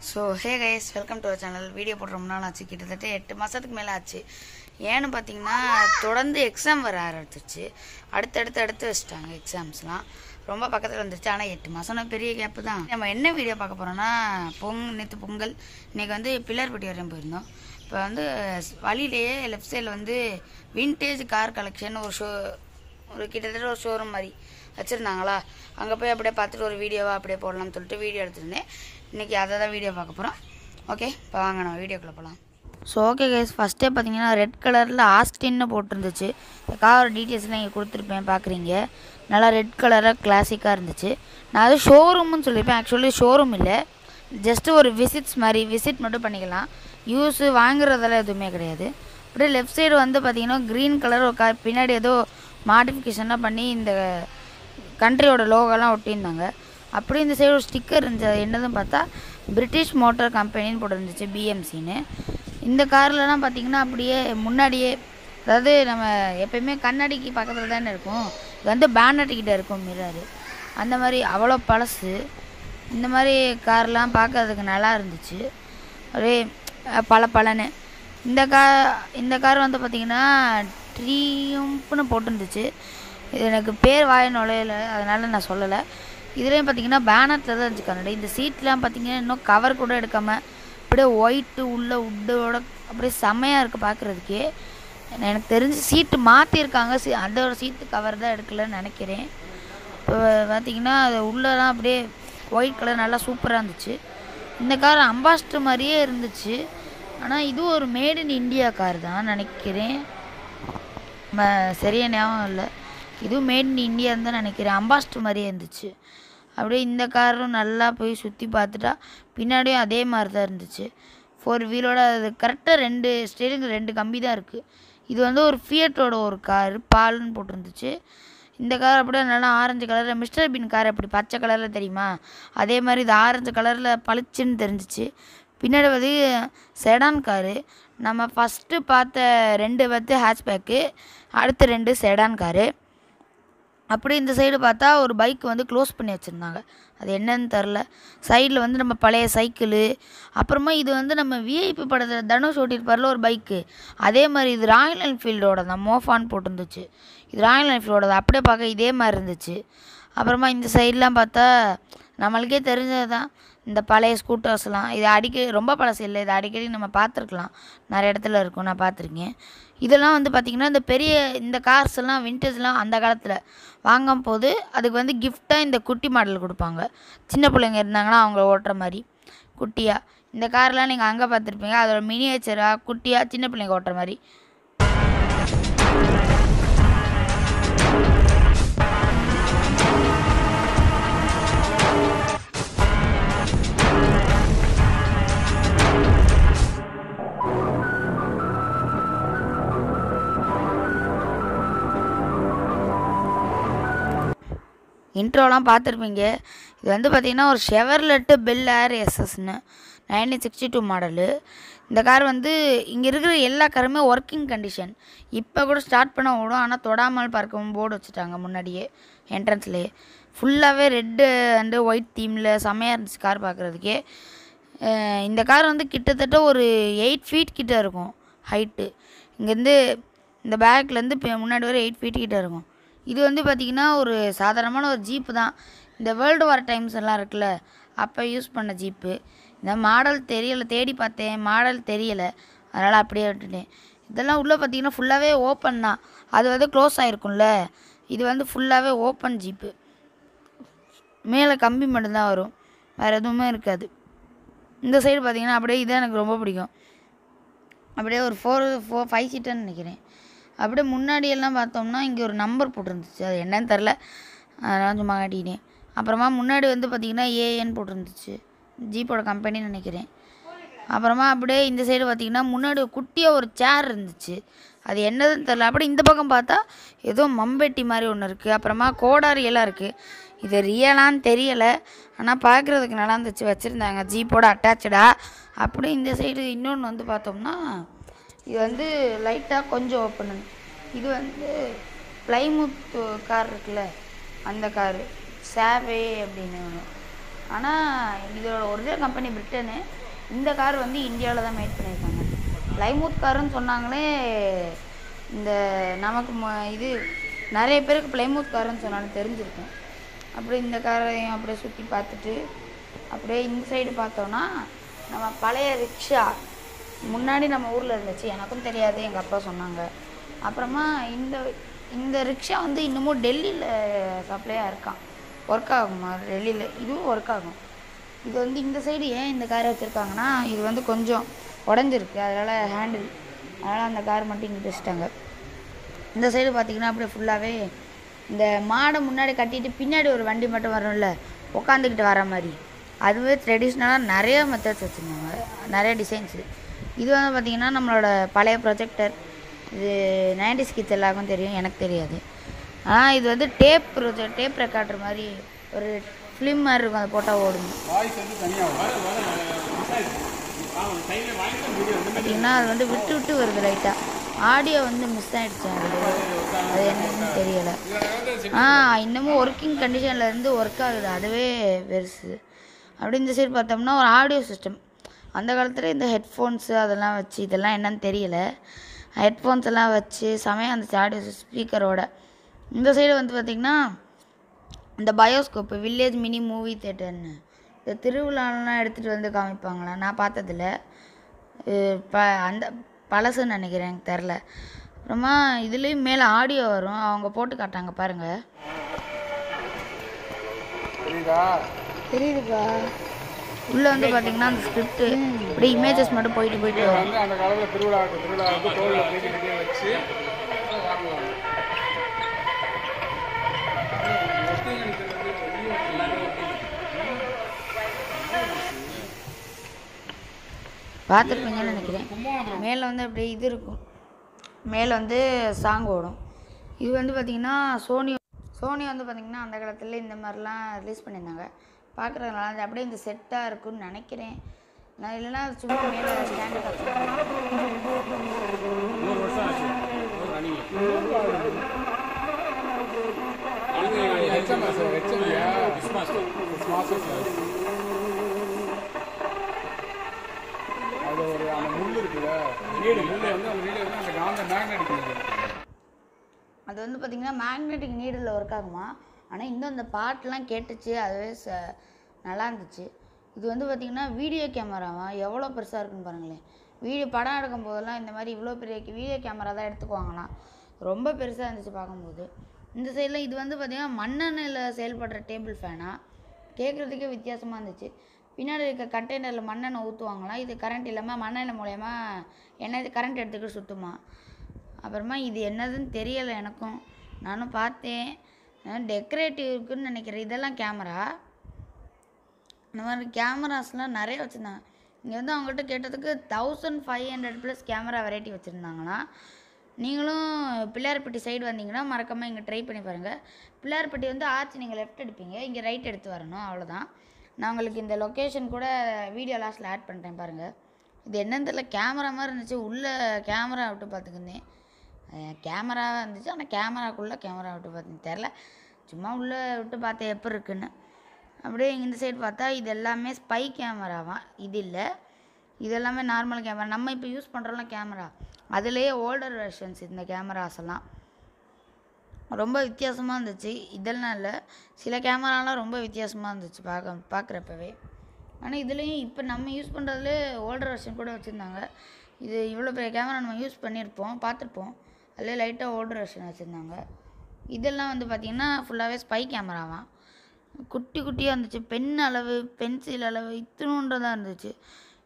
So hey guys, welcome to our channel. Video போட்டு ரொம்ப நாள் ஆச்சு, கிட்டத்தட்ட 8 மாதத்துக்கு மேலே ஆச்சு. ஏன்னு பார்த்தீங்கன்னா தொடர்ந்து எக்ஸாம் வர ஆரம்பிச்சிருச்சு. அடுத்து வச்சுட்டாங்க எக்ஸாம்ஸ்லாம். ரொம்ப பக்கத்தில் வந்துருச்சு. ஆனால் 8 மாதம்னா பெரிய கேப்பு தான். நம்ம என்ன வீடியோ பார்க்க போகிறோன்னா, நேற்று பொங்கல், இன்றைக்கி வந்து பிள்ளையார்பட்டி வரையும் போயிருந்தோம். இப்போ வந்து வழியிலேயே லெஃப்ட் சைடில் வந்து வின்டேஜ் கார் கலெக்ஷன் ஒரு கிட்டத்தட்ட ஒரு ஷோரூம் மாதிரி வச்சுருந்தாங்களா. அங்கே போய் அப்படியே பார்த்துட்டு ஒரு வீடியோவாக அப்படியே போடலாம்னு சொல்லிட்டு வீடியோ எடுத்துருந்தேன். இன்றைக்கி அதை தான் வீடியோ பார்க்க போகிறோம். ஓகே, இப்போ வாங்க நம்ம வீடியோக்குள்ளே போகலாம். ஸோ ஓகே கைஸ், ஃபஸ்ட்டே பார்த்தீங்கன்னா ரெட் கலரில் ஆஸ்டின்னு போட்டிருந்துச்சு. கார் டீட்டெயில்ஸ்லாம் இங்கே கொடுத்துருப்பேன், பார்க்குறீங்க. நல்லா ரெட் கலராக கிளாசிக்காக இருந்துச்சு. நான் அது ஷோரூம்னு சொல்லியிருப்பேன். ஆக்சுவலி ஷோரூம் இல்லை, ஜஸ்ட்டு ஒரு விசிட் மட்டும் பண்ணிக்கலாம். யூஸு வாங்குறதெல்லாம் எதுவுமே கிடையாது. அப்படியே லெஃப்ட் சைடு வந்து பார்த்தீங்கன்னா க்ரீன் கலர் ஒரு கார், பின்னாடி ஏதோ மாடிஃபிகேஷன்லாம் பண்ணி இந்த கண்ட்ரியோட லோகோலாம் ஒட்டியிருந்தாங்க. அப்படி இந்த சைடு ஒரு ஸ்டிக்கர் இருந்துச்சு. அது என்னதுன்னு பார்த்தா பிரிட்டிஷ் மோட்டார் கம்பெனின்னு போட்டுருந்துச்சு, பிஎம்சின்னு. இந்த கார்லலாம் பார்த்திங்கன்னா அப்படியே முன்னாடியே, அதாவது நம்ம எப்போயுமே கண்ணாடிக்கு பக்கத்தில் தானே இருக்கும், இது வந்து பேனட்டுக்கிட்ட இருக்கும் மிரரு. அந்த மாதிரி அவ்வளோ பழசு. இந்த மாதிரி கார்லாம் பார்க்கறதுக்கு நல்லா இருந்துச்சு, ஒரே பளபளன்னு. இந்த கார் வந்து பார்த்திங்கன்னா ட்ரீயம்ப்னு போட்டுருந்துச்சு. இது எனக்கு பேர் வாய நுழையலை, அதனால் நான் சொல்லலை. இதுலேயும் பார்த்திங்கன்னா பேனட்டில் தான் இருந்துச்சு கண்ணாடி. இந்த சீட்லாம் பார்த்திங்கன்னா இன்னும் கவர் கூட எடுக்காமல் அப்படியே ஒயிட்டு உள்ள உட்டோட அப்படியே செம்மையாக இருக்குது பார்க்குறதுக்கே. எனக்கு தெரிஞ்சு சீட்டு மாற்றிருக்காங்க, அதோட சீட்டு கவர் தான் எடுக்கலன்னு நினைக்கிறேன். இப்போ பார்த்திங்கன்னா அது உள்ளலாம் அப்படியே ஒயிட் கலர் நல்லா சூப்பராக இருந்துச்சு. இந்த கார் அம்பாஸ்டர் மாதிரியே இருந்துச்சு. ஆனால் இது ஒரு மேட் இன் இந்தியா கார் தான் நினைக்கிறேன், சரியா ஞாபகம் இல்லை. இதுவும் மேட் இன் இந்தியான்னு தான் நினைக்கிறேன். அம்பாஸ்டர் மாதிரியே இருந்துச்சு. அப்படியே இந்த காரும் நல்லா போய் சுற்றி பார்த்துட்டா பின்னாடியும் அதே மாதிரி தான் இருந்துச்சு. 4 வீலோட அது கரெக்டாக 2 ஸ்டேரிங் 2 கம்பி தான் இருக்குது. இது வந்து ஒரு ஃபியட்டோட ஒரு கார், பால்னு போட்டிருந்துச்சு. இந்த கார் அப்படியே நல்லா ஆரஞ்சு கலரில், மிஸ்டர் பீன் கார் அப்படி பச்சை கலரில் தெரியுமா, அதே மாதிரி இது ஆரஞ்சு கலரில் பளிச்சுன்னு தெரிஞ்சிச்சு. பின்னாடி வந்து செடான் காரு. நம்ம ஃபஸ்ட்டு பார்த்த 2 வந்து ஹேட்ச்பேக்கு, அடுத்த 2 செடான் காரு. அப்படி இந்த சைடு பார்த்தா ஒரு பைக் வந்து க்ளோஸ் பண்ணி வச்சுருந்தாங்க, அது என்னன்னு தெரில. சைடில் வந்து நம்ம பழைய சைக்கிளு, அப்புறமா இது வந்து நம்ம விஐபி படத்தில் தனுஷ் ஓட்டியிருப்பார்ல ஒரு பைக்கு, அதே மாதிரி இது ராயல் என்ஃபீல்டோட தான், மோஃபான் போட்டிருந்துச்சு. இது ராயல் என்ஃபீல்டோட அப்படியே பார்க்க இதே மாதிரி இருந்துச்சு. அப்புறமா இந்த சைட்லாம் பார்த்தா நம்மளுக்கே தெரிஞ்சது தான், இந்த பழைய ஸ்கூட்டர்ஸ்லாம். இது அடிக்கடி, ரொம்ப பழசு இல்லை, இது அடிக்கடி நம்ம பார்த்துருக்கலாம், நிறைய இடத்துல இருக்கும், நான் பார்த்துருக்கேன். இதெல்லாம் வந்து பார்த்திங்கன்னா இந்த கார்ஸ் எல்லாம் விண்டேஜ்லாம் அந்த காலத்தில் வாங்கும் போது அதுக்கு வந்து கிஃப்டாக இந்த குட்டி மாடல் கொடுப்பாங்க. சின்ன பிள்ளைங்க இருந்தாங்கன்னா அவங்க ஓட்டுற மாதிரி குட்டியாக. இந்த கார்லாம் நீங்கள் அங்கே பார்த்துருப்பீங்க, அதோட மினியேச்சராக குட்டியாக சின்ன பிள்ளைங்க ஓட்டுற மாதிரி. இன்ட்ரோலாம் பார்த்துருப்பீங்க. இது வந்து பார்த்திங்கன்னா ஒரு ஷெவர்லெட்டு பெல் ஏர் எஸ்எஸ்ன்னு 1962 மாடலு. இந்த கார் வந்து இங்கே இருக்கிற எல்லா காருமே ஒர்க்கிங் கண்டிஷன். இப்போ கூட ஸ்டார்ட் பண்ண ஓடும், ஆனால் தொடாமல் பார்க்கவும் போர்டு வச்சுட்டாங்க முன்னாடியே என்ட்ரன்ஸ்லேயே. ஃபுல்லாகவே ரெட்டு அண்டு ஒயிட் தீமில் செம்மையாக இருந்துச்சு கார் பார்க்குறதுக்கே. இந்த கார் வந்து கிட்டத்தட்ட ஒரு 8 ஃபீட் கிட்டே இருக்கும் ஹைட்டு. இங்கேருந்து இந்த பேக்லேருந்து முன்னாடி வரை 8 ஃபீட் கிட்டே இருக்கும். இது வந்து பார்த்திங்கன்னா ஒரு சாதாரணமான ஒரு ஜீப்பு தான். இந்த வேர்ல்டு வார் டைம்ஸ் எல்லாம் இருக்குல்ல, அப்போ யூஸ் பண்ண ஜீப்பு. இந்த மாடல் தெரியலை, தேடி பார்த்தேன், மாடல் தெரியலை, அதனால் அப்படியே விட்டுட்டேன். இதெல்லாம் உள்ளே பார்த்திங்கன்னா ஃபுல்லாகவே ஓப்பன் தான். அது வந்து க்ளோஸ் ஆகிருக்கும்ல, இது வந்து ஃபுல்லாகவே ஓப்பன் ஜீப்பு. மேலே கம்பி மட்டும்தான் வரும், வேறு எதுவுமே இருக்காது. இந்த சைடு பார்த்திங்கன்னா அப்படியே இதான் எனக்கு ரொம்ப பிடிக்கும். அப்படியே ஒரு 5 சீட்டர்னு நினைக்கிறேன். அப்படியே முன்னாடியெல்லாம் பார்த்தோம்னா இங்கே ஒரு நம்பர் போட்டிருந்துச்சு, அது என்னன்னு தெரில, அதெல்லாம் சும்மா காட்டிக்கிட்டேன். அப்புறமா முன்னாடி வந்து பார்த்திங்கன்னா ஏஎன் போட்டிருந்துச்சு, ஜீப்போட கம்பெனின்னு நினைக்கிறேன். அப்புறமா அப்படியே இந்த சைடு பார்த்திங்கன்னா முன்னாடி குட்டியாக ஒரு சேர் இருந்துச்சு, அது என்னதுன்னு தெரில. அப்படி இந்த பக்கம் பார்த்தா ஏதோ மம்பெட்டி மாதிரி ஒன்று இருக்குது. அப்புறமா கோடாரியெல்லாம் இருக்குது, இது ரியலான்னு தெரியலை, ஆனால் பார்க்குறதுக்கு நல்லா இருந்துச்சு, வச்சுருந்தாங்க ஜீப்போட அட்டாச்சாக. அப்படி இந்த சைடு இன்னொன்று வந்து பார்த்தோம்னா இது வந்து லைட்டாக கொஞ்சம் ஓப்பன். இது வந்து பிளைமூத் கார் இருக்குல்ல, அந்த காரு சேவே அப்படின்னு ஒன்று, ஆனால் இதோட ஒரிஜினல் கம்பெனி பிரிட்டனு. இந்த கார் வந்து இந்தியாவில் தான் மேட் பண்ணியிருக்காங்க. பிளைமூத் காருன்னு சொன்னாங்களே. இந்த நமக்கு இது நிறைய பேருக்கு பிளைமூத் காருன்னு சொன்னாலும் தெரிஞ்சிருக்கும். அப்படியே இந்த காரையும் அப்படியே சுற்றி பார்த்துட்டு அப்படியே இந்த சைடு பார்த்தோன்னா நம்ம பழைய ரிக்ஷா முன்னாடி நம்ம ஊரில் இருந்துச்சு. எனக்கும் தெரியாது, எங்கள் அப்பா சொன்னாங்க. அப்புறமா இந்த ரிக்ஷா வந்து இன்னமும் டெல்லியில் சப்ளையாக இருக்கான். ஒர்க் ஆகுமா டெல்லியில்? இதுவும் ஒர்க் ஆகும். இது வந்து இந்த சைடு ஏன் இந்த காரை வச்சுருக்காங்கன்னா, இது வந்து கொஞ்சம் உடஞ்சிருக்கு, அதனால் ஹேண்டில், அதனால் அந்த கார் மட்டும் இங்கே வச்சுட்டாங்க. இந்த சைடு பார்த்திங்கன்னா அப்படியே ஃபுல்லாகவே இந்த மாடை முன்னாடி கட்டிட்டு பின்னாடி ஒரு வண்டி மட்டும் வரும்ல உட்காந்துக்கிட்டு வர மாதிரி, அதுவே ட்ரெடிஷ்னலாக நிறைய மெத்தட்ஸ் வச்சுருந்தாங்க, நிறைய டிசைன்ஸு. இது வந்து பார்த்திங்கன்னா நம்மளோட பழைய ப்ரொஜெக்டர். இது 90s கிட்ஸ் எல்லாருக்கும் தெரியும், எனக்கு தெரியாது. ஆனால் இது வந்து டேப் ரெக்கார்டர் மாதிரி ஒரு ஃபிலிம் மாதிரி இருக்கும், அதை போட்டால் ஓடும். பார்த்திங்கன்னா அது வந்து விட்டு விட்டு வருது லைட்டாக. ஆடியோ வந்து மிஸ் ஆகிடுச்சு, அது என்னன்னு தெரியலை. இன்னமும் ஒர்க்கிங் கண்டிஷனில் இருந்து ஒர்க் ஆகுது, அதுவே பெருசு. அப்படி இந்த சைடு பார்த்தோம்னா ஒரு ஆடியோ சிஸ்டம். அந்த காலத்தில் இந்த ஹெட்ஃபோன்ஸு அதெல்லாம் வச்சு, இதெல்லாம் என்னன்னு தெரியலை, ஹெட்ஃபோன்ஸ் எல்லாம் வச்சு செமையாக இருந்துச்சு ஆடியோ ஸ்பீக்கரோட. இந்த சைடு வந்து பார்த்திங்கன்னா இந்த பயோஸ்கோப்பு, வில்லேஜ் மினி மூவி தேட்டர்னு இந்த திருவிழாலாம் எடுத்துகிட்டு வந்து காமிப்பாங்களா, நான் பார்த்ததில்ல. அந்த பழசுன்னு நினைக்கிறேன், எனக்கு தெரில. அப்புறமா இதுலேயும் மேலே ஆடியோ வரும், அவங்க போட்டு காட்டாங்க பாருங்கள். தெரியுதுப்பா. உள்ளே வந்து பார்த்தீங்கன்னா அந்த ஸ்கிரிப்ட் அப்படியே இமேஜஸ் மட்டும் போயிட்டு வரும். அந்த காலத்தில் திருவிழாவுக்கு தோளில் போயிட்டு நிறைய வச்சு பார்த்துருப்பீங்கன்னு நினைக்கிறேன். மேலே வந்து அப்படியே இது இருக்கும், மேலே வந்து சாங் ஓடும். இது வந்து பார்த்திங்கன்னா சோனி வந்து பார்த்திங்கன்னா அந்த காலத்தில் இந்த மாதிரிலாம் ரிலீஸ் பண்ணியிருந்தாங்க. பார்க்குறதுனால அது அப்படியே இந்த செட்டாக இருக்குன்னு நினைக்கிறேன். நான் இல்லைன்னா சும்மா மேலே ஸ்டாண்டு அது ஒரு அந்த முள் இருக்குல்ல, அந்த காந்த மேக்னெட்டிக், அது வந்து பார்த்திங்கன்னா மேக்னெட்டிக் நீடில் ஒர்க் ஆகுமா. ஆனால் இன்னும் அந்த பாட்டெலாம் கேட்டுச்சு, அதுவே நல்லா இருந்துச்சு. இது வந்து பார்த்திங்கன்னா வீடியோ கேமராவா எவ்வளோ பெருசாக இருக்குன்னு பாருங்களேன். படம் எடுக்கும் போதெல்லாம் இந்த மாதிரி இவ்வளோ பெரிய வீடியோ கேமரா தான் எடுத்துக்குவாங்களாம். ரொம்ப பெருசாக இருந்துச்சு பார்க்கும்போது. இந்த சைடில் இது வந்து பார்த்திங்கன்னா மண்ணெண்ணெயில் செயல்படுற டேபிள் ஃபேனாக, கேட்குறதுக்கே வித்தியாசமாக இருந்துச்சு. பின்னாடி இருக்க கண்டெய்னரில் மண்ணெண்ணெய் ஊற்றுவாங்களாம். இது கரண்ட் இல்லாமல் மண்ணெண்ணெய் மூலயமா எண்ணெய் கரண்ட் எடுத்துக்கிட்டு சுற்றுமா. அப்புறமா இது என்னதுன்னு தெரியலை எனக்கும், நானும் பார்த்தேன். டெக்கரேட்டிவ் இருக்குதுன்னு நினைக்கிறேன். இதெல்லாம் கேமரா. இந்த மாதிரி கேமராஸ்லாம் நிறைய வச்சுருந்தாங்க. இங்கே வந்து அவங்கள்ட்ட கேட்டதுக்கு 1500+ கேமரா வெரைட்டி வச்சுருந்தாங்களாம். நீங்களும் பிள்ளையார்பட்டி சைடு வந்தீங்கன்னா மறக்காமல் இங்கே ட்ரை பண்ணி பாருங்கள். பிள்ளையார்பட்டி வந்து ஆச்சு நீங்கள் லெஃப்ட் எடுப்பீங்க, இங்கே ரைட் எடுத்து வரணும், அவ்வளோதான். நான் உங்களுக்கு இந்த லொக்கேஷன் கூட வீடியோ லாஸ்ட்டில் ஆட் பண்ணுறேன் பாருங்கள். இது என்னன்னு தெரியல, கேமரா மாதிரி இருந்துச்சு. உள்ளே கேமரா விட்டு பார்த்துக்கிருந்தேன், கேமராவாக இருந்துச்சு. ஆனால் கேமராக்குள்ளே கேமரா விட்டு பார்த்தேன் தெரில, சும்மா உள்ளே விட்டு பார்த்தேன் எப்படி இருக்குன்னு. அப்படியே இந்த சைடு பார்த்தா இது எல்லாமே ஸ்பை கேமராவாம். இது இல்லை, இது எல்லாமே நார்மல் கேமரா. நம்ம இப்போ யூஸ் பண்ணுறோம்லாம் கேமரா, அதுலேயே ஓல்டர் வெர்ஷன்ஸ் இந்த கேமராஸ் எல்லாம். ரொம்ப வித்தியாசமாக இருந்துச்சு. இதெல்லாம் இல்லை, சில கேமராலாம் ரொம்ப வித்தியாசமாக இருந்துச்சு பார்க்குறப்பவே. ஆனால் இதுலேயும் இப்போ நம்ம யூஸ் பண்ணுறதுலே ஓல்டர் வெர்ஷன் கூட வச்சுருந்தாங்க. இது இவ்வளோ பெரிய கேமரா நம்ம யூஸ் பண்ணியிருப்போம், பார்த்துருப்போம். அதிலே லைட்டாக ஓல்டர் வெர்ஷன் வச்சுருந்தாங்க. இதெல்லாம் வந்து பார்த்திங்கன்னா ஃபுல்லாகவே ஸ்பை கேமராவாம். குட்டி குட்டியாக இருந்துச்சு, பென் அளவு, பென்சில் அளவு, இத்தினூன்றதாக இருந்துச்சு.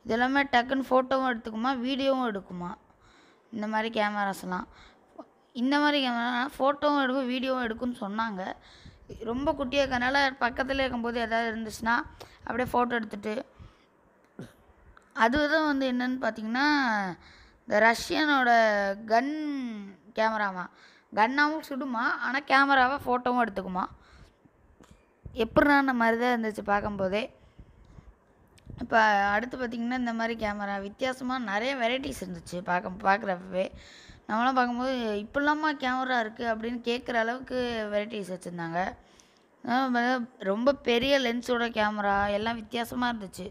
இதெல்லாமே டக்குன்னு ஃபோட்டோவும் எடுத்துக்குமா, வீடியோவும் எடுக்குமா. இந்த மாதிரி கேமராஸ்லாம், இந்த மாதிரி கேமரா ஃபோட்டோவும் எடுக்கும், வீடியோவும் எடுக்கும்னு சொன்னாங்க. ரொம்ப குட்டியாக இருக்கிறதுனால பக்கத்தில் இருக்கும்போது எதாவது இருந்துச்சுன்னா அப்படியே ஃபோட்டோ எடுத்துகிட்டு. அதுதான் வந்து என்னென்னு பார்த்தீங்கன்னா இந்த ரஷ்யனோட கன் கேமராவா, கன்னாவும் சுடுமா, ஆனால் கேமராவை ஃபோட்டோவும் எடுத்துக்குமா. எப்படின்னா மாதிரி தான் இருந்துச்சு பார்க்கும்போதே. இப்போ அடுத்து பார்த்திங்கன்னா இந்த மாதிரி கேமரா வித்தியாசமாக நிறைய வெரைட்டிஸ் இருந்துச்சு பார்க்குறப்பவே. நம்மளாம் பார்க்கும்போது இப்படிலாமா கேமரா இருக்குது அப்படின்னு கேட்குற அளவுக்கு வெரைட்டிஸ் வச்சுருந்தாங்க. ரொம்ப பெரிய லென்ஸோட கேமரா எல்லாம் வித்தியாசமாக இருந்துச்சு.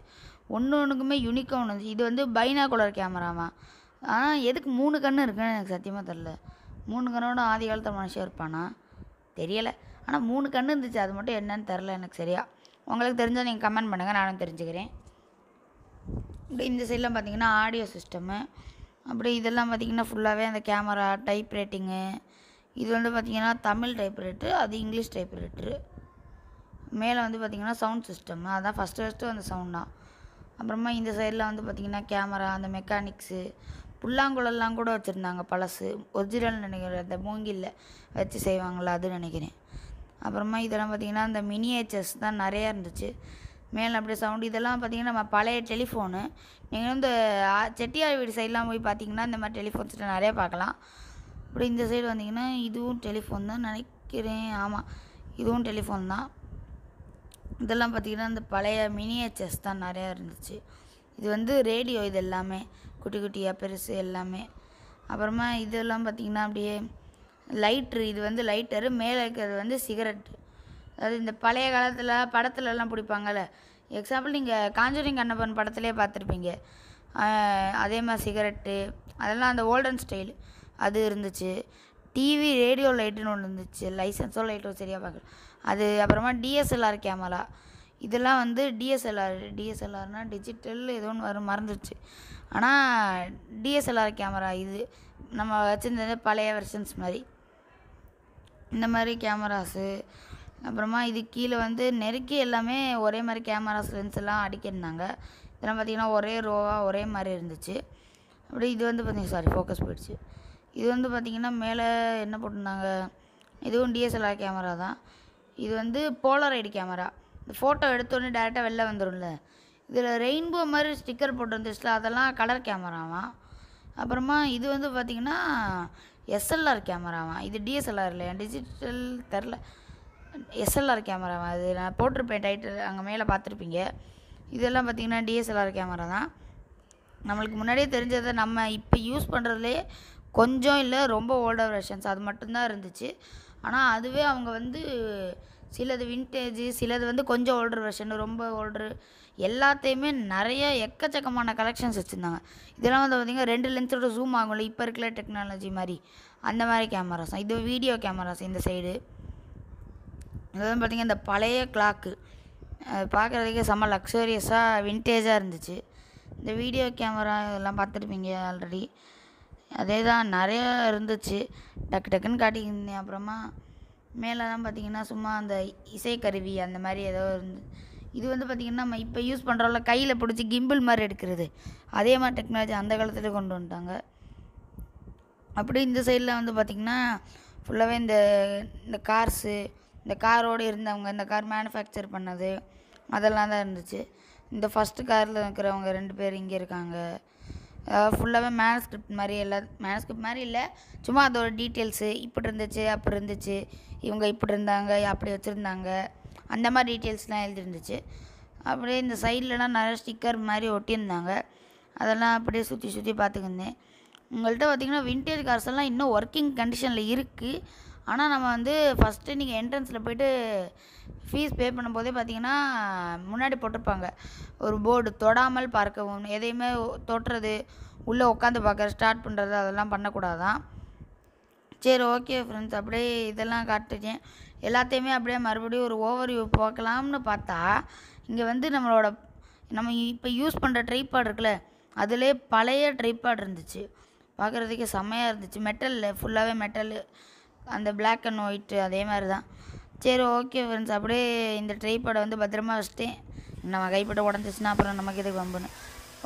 ஒன்றுக்குமே யூனிக்காக ஒன்று இருந்துச்சு. இது வந்து பைனாகுலர் கேமராவா. ஆனால் எதுக்கு 3 கண்ணு இருக்குன்னு எனக்கு சத்தியமாக தெரில. 3 கண்ணோட ஆதி காலத்தில் மனுஷன் இருப்பானா தெரியலை. ஆனால் 3 கண்ணு இருந்துச்சு. அது மட்டும் என்னன்னு தெரில எனக்கு சரியா. உங்களுக்கு தெரிஞ்சால் நீங்கள் கமெண்ட் பண்ணுங்கள், நானும் தெரிஞ்சுக்கிறேன். இப்படி இந்த சைட்லாம் பார்த்தீங்கன்னா ஆடியோ சிஸ்டமு. அப்படி இதெல்லாம் பார்த்திங்கன்னா ஃபுல்லாகவே அந்த கேமரா டைப் ரைட்டிங்கு. இது வந்து பார்த்திங்கன்னா தமிழ் டைப் ரைட்ரு, அது இங்கிலீஷ் டைப் ரைட்ரு. மேலே வந்து பார்த்திங்கன்னா சவுண்ட் சிஸ்டம், அதான் ஃபஸ்ட்டு அந்த சவுண்ட் தான். அப்புறமா இந்த சைடில் வந்து பார்த்திங்கன்னா கேமரா, அந்த மெக்கானிக்ஸு, புல்லாங்குழல்லாம் கூட வச்சுருந்தாங்க. பழசு ஒரிஜினல் நினைக்கிறேன், அந்த மூங்கில் வச்சு செய்வாங்களா அது நினைக்கிறேன். அப்புறமா இதெல்லாம் பார்த்திங்கன்னா அந்த மினியேச்சர்ஸ் தான் நிறையா இருந்துச்சு. மேலே அப்படியே சவுண்டு. இதெல்லாம் பார்த்திங்கன்னா நம்ம பழைய டெலிஃபோனு. நீங்கள் வந்து செட்டியார் வீடு சைட்லாம் போய் பார்த்திங்கன்னா இந்த மாதிரி டெலிஃபோன்ஸ்ட்டு நிறையா பார்க்கலாம். அப்படி இந்த சைடு வந்திங்கன்னா இதுவும் டெலிஃபோன் தான் நினைக்கிறேன். ஆமாம், இதுவும் டெலிஃபோன் தான். இதெல்லாம் பார்த்திங்கன்னா இந்த பழைய மினியேச்சர்ஸ் தான் நிறையா இருந்துச்சு. இது வந்து ரேடியோ, இது எல்லாமே குட்டி குட்டியாக பெருசு எல்லாமே. அப்புறமா இதெல்லாம் பார்த்திங்கன்னா அப்படியே லைட்ரு. இது வந்து லைட்டரு. மேலே இருக்கிறது வந்து சிகரெட்டு. அதாவது இந்த பழைய காலத்தில் படத்துலலாம் பிடிப்பாங்கள்ல. எக்ஸாம்பிள் நீங்கள் காஞ்சூரிங் கண்ணப்பன் படத்துலேயே பார்த்துருப்பீங்க. அதே மாதிரி சிகரெட்டு அதெல்லாம் அந்த ஓல்டன் ஸ்டைல் அது இருந்துச்சு. டிவி ரேடியோ லைட்டுன்னு ஒன்று இருந்துச்சு. லைசன்ஸோ லைட்டோ சரியாக பார்க்கல அது. அப்புறமா டிஎஸ்எல்ஆர் கேமரா. இதெல்லாம் வந்து டிஎஸ்எல்ஆர்னால் டிஜிட்டல் ஏதோ ஒன்று வரும், மறந்துடுச்சு. ஆனால் டிஎஸ்எல்ஆர் கேமரா இது நம்ம வச்சுருந்தது பழைய வெர்ஷன்ஸ் மாதிரி இந்த மாதிரி கேமராஸு. அப்புறமா இது கீழே வந்து நெருக்கி எல்லாமே ஒரே மாதிரி கேமராஸ் லென்ஸ் எல்லாம் அடிக்கிருந்தாங்க. இதெல்லாம் பார்த்திங்கன்னா ஒரே ரோவாக ஒரே மாதிரி இருந்துச்சு. அப்படி இது வந்து பார்த்திங்கன்னா ஃபோக்கஸ் போயிடுச்சு. இது வந்து பார்த்திங்கன்னா மேலே என்ன போட்டிருந்தாங்க, இதுவும் டிஎஸ்எல்ஆர் கேமரா தான். இது வந்து போலரைடு கேமரா. இந்த ஃபோட்டோ எடுத்தோடனே டேரெக்டாக வெளில வந்துடும்ல. இதில் ரெயின்போ மாதிரி ஸ்டிக்கர் போட்டுருந்துச்சுல, அதெல்லாம் கலர் கேமராவாம். அப்புறமா இது வந்து பார்த்திங்கன்னா எஸ்எல்ஆர் கேமராவாம். இது டிஎஸ்எல்ஆர் இல்லையா, டிஜிட்டல் தெரில, எஸ்எல்ஆர் கேமராவாம். அது நான் போட்டிருப்பேன் டைட்டில், அங்கே மேலே பார்த்துருப்பீங்க. இதெல்லாம் பார்த்திங்கன்னா டிஎஸ்எல்ஆர் கேமரா தான். நம்மளுக்கு முன்னாடியே தெரிஞ்சதை நம்ம இப்போ யூஸ் பண்ணுறதுலே கொஞ்சம் இல்லை ரொம்ப ஓல்டர் வெர்ஷன்ஸ் அது மட்டும்தான் இருந்துச்சு. ஆனால் அதுவே அவங்க வந்து சிலது வின்டேஜு, சிலது வந்து கொஞ்சம் ஓல்டர் வெர்ஷன், ரொம்ப ஓல்டரு, எல்லாத்தையுமே நிறைய எக்கச்சக்கமான கலெக்ஷன்ஸ் வச்சுருந்தாங்க. இதெல்லாம் வந்து பார்த்திங்கன்னா 2 லென்ஸோட ஜூம் ஆகும்ல, இப்போ இருக்கிற டெக்னாலஜி மாதிரி அந்த மாதிரி கேமராஸ் தான். இது வீடியோ கேமராஸ். இந்த சைடு இதெல்லாம் பார்த்திங்கன்னா இந்த பழைய கிளாக்கு பார்க்குறதுக்கே செம்ம லக்ஸரியஸாக வின்டேஜாக இருந்துச்சு. இந்த வீடியோ கேமரா இதெல்லாம் பார்த்துருப்பீங்க ஆல்ரெடி. அதே தான் நிறையா இருந்துச்சு, டக்கு டக்குன்னு காட்டியிருந்தேன். அப்புறமா மேலெலாம் பார்த்திங்கன்னா சும்மா அந்த இசைக்கருவி அந்த மாதிரி ஏதோ இருந்து. இது வந்து பார்த்திங்கன்னா நம்ம இப்போ யூஸ் பண்ணுறோம்ல, கையில் பிடிச்சி கிம்பிள் மாதிரி எடுக்கிறது, அதே மாதிரி டெக்னாலஜி அந்த காலத்தில் கொண்டு வந்துட்டாங்க. அப்படி இந்த சைடில் வந்து பார்த்திங்கன்னா ஃபுல்லாகவே இந்த கார்ஸு, இந்த காரோடு இருந்தவங்க, இந்த கார் மேனுஃபேக்சர் பண்ணது அதெல்லாம் தான் இருந்துச்சு. இந்த ஃபஸ்ட்டு காரில் இருக்கிறவங்க 2 பேர் இங்கே இருக்காங்க. ஃபுல்லாகவே மேனுஸ்கிரிப்ட் மாதிரி, மேனுஸ்கிரிப்ட் மாதிரி இல்லை, சும்மா அதோட டீட்டெயில்ஸு இப்படி இருந்துச்சு அப்படி இருந்துச்சு, இவங்க இப்படி இருந்தாங்க அப்படி வச்சுருந்தாங்க, அந்த மாதிரி டீட்டெயில்ஸ்லாம் எழுதிருந்துச்சு. அப்படியே இந்த சைட்லலாம் நிறைய ஸ்டிக்கர் மாதிரி ஒட்டியிருந்தாங்க. அதெல்லாம் அப்படியே சுற்றி சுற்றி பார்த்துக்கிருந்தேன். உங்கள்கிட்ட பார்த்திங்கன்னா வின்டேஜ் கார்ஸ் எல்லாம் இன்னும் ஒர்க்கிங் கண்டிஷனில் இருக்குது. ஆனால் நம்ம வந்து ஃபஸ்ட்டு நீங்கள் என்ட்ரன்ஸில் போய்ட்டு ஃபீஸ் பே பண்ணும்போதே பார்த்திங்கன்னா முன்னாடி போட்டிருப்பாங்க ஒரு போர்டு, தொடாமல் பார்க்கவும், எதையுமே தொட்டுறது, உள்ளே உட்காந்து பார்க்குற, ஸ்டார்ட் பண்ணுறது அதெல்லாம் பண்ணக்கூடாதான். சரி ஓகே ஃப்ரெண்ட்ஸ், அப்படியே இதெல்லாம் காட்டுச்சேன் எல்லாத்தையுமே. அப்படியே மறுபடியும் ஒரு ஓவர்வியூ பார்க்கலாம்னு பார்த்தா இங்கே வந்து நம்ம இப்போ யூஸ் பண்ணுற ட்ரைபாட் இருக்குல்ல, அதிலே பழைய ட்ரைபாட் இருந்துச்சு. பார்க்குறதுக்கே செம்மையாக இருந்துச்சு. மெட்டலில் ஃபுல்லாகவே மெட்டலு, அந்த பிளாக் அண்ட் ஒயிட்டு அதே மாதிரி தான். சரி ஓகே ஃப்ரெண்ட்ஸ், அப்படியே இந்த ட்ரைபாடை வந்து பத்திரமா வச்சுட்டேன். நம்ம கைப்பட்ட உடஞ்சிச்சுன்னா அப்புறம் நமக்கு எதுக்கு வம்புன்னு.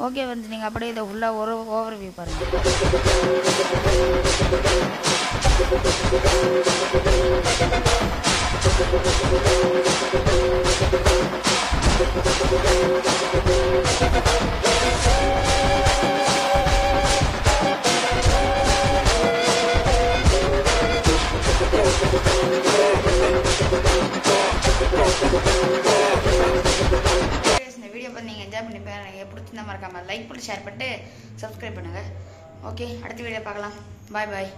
ஓகே ஃப்ரெண்ட்ஸ், நீங்கள் அப்படியே இதை ஃபுல்லாக ஒரு ஓவர்வியூ பாருங்கள். இந்த வீடியோ பார்த்து நீங்கள் என்ஜாய் பண்ணிப்பேன். எனக்கு பிடிச்சிருந்தா மறக்காமல் லைக் பண்ணி ஷேர் பண்ணிட்டு சப்ஸ்கிரைப் பண்ணுங்கள். ஓகே, அடுத்த வீடியோ பார்க்கலாம். பாய் பாய்.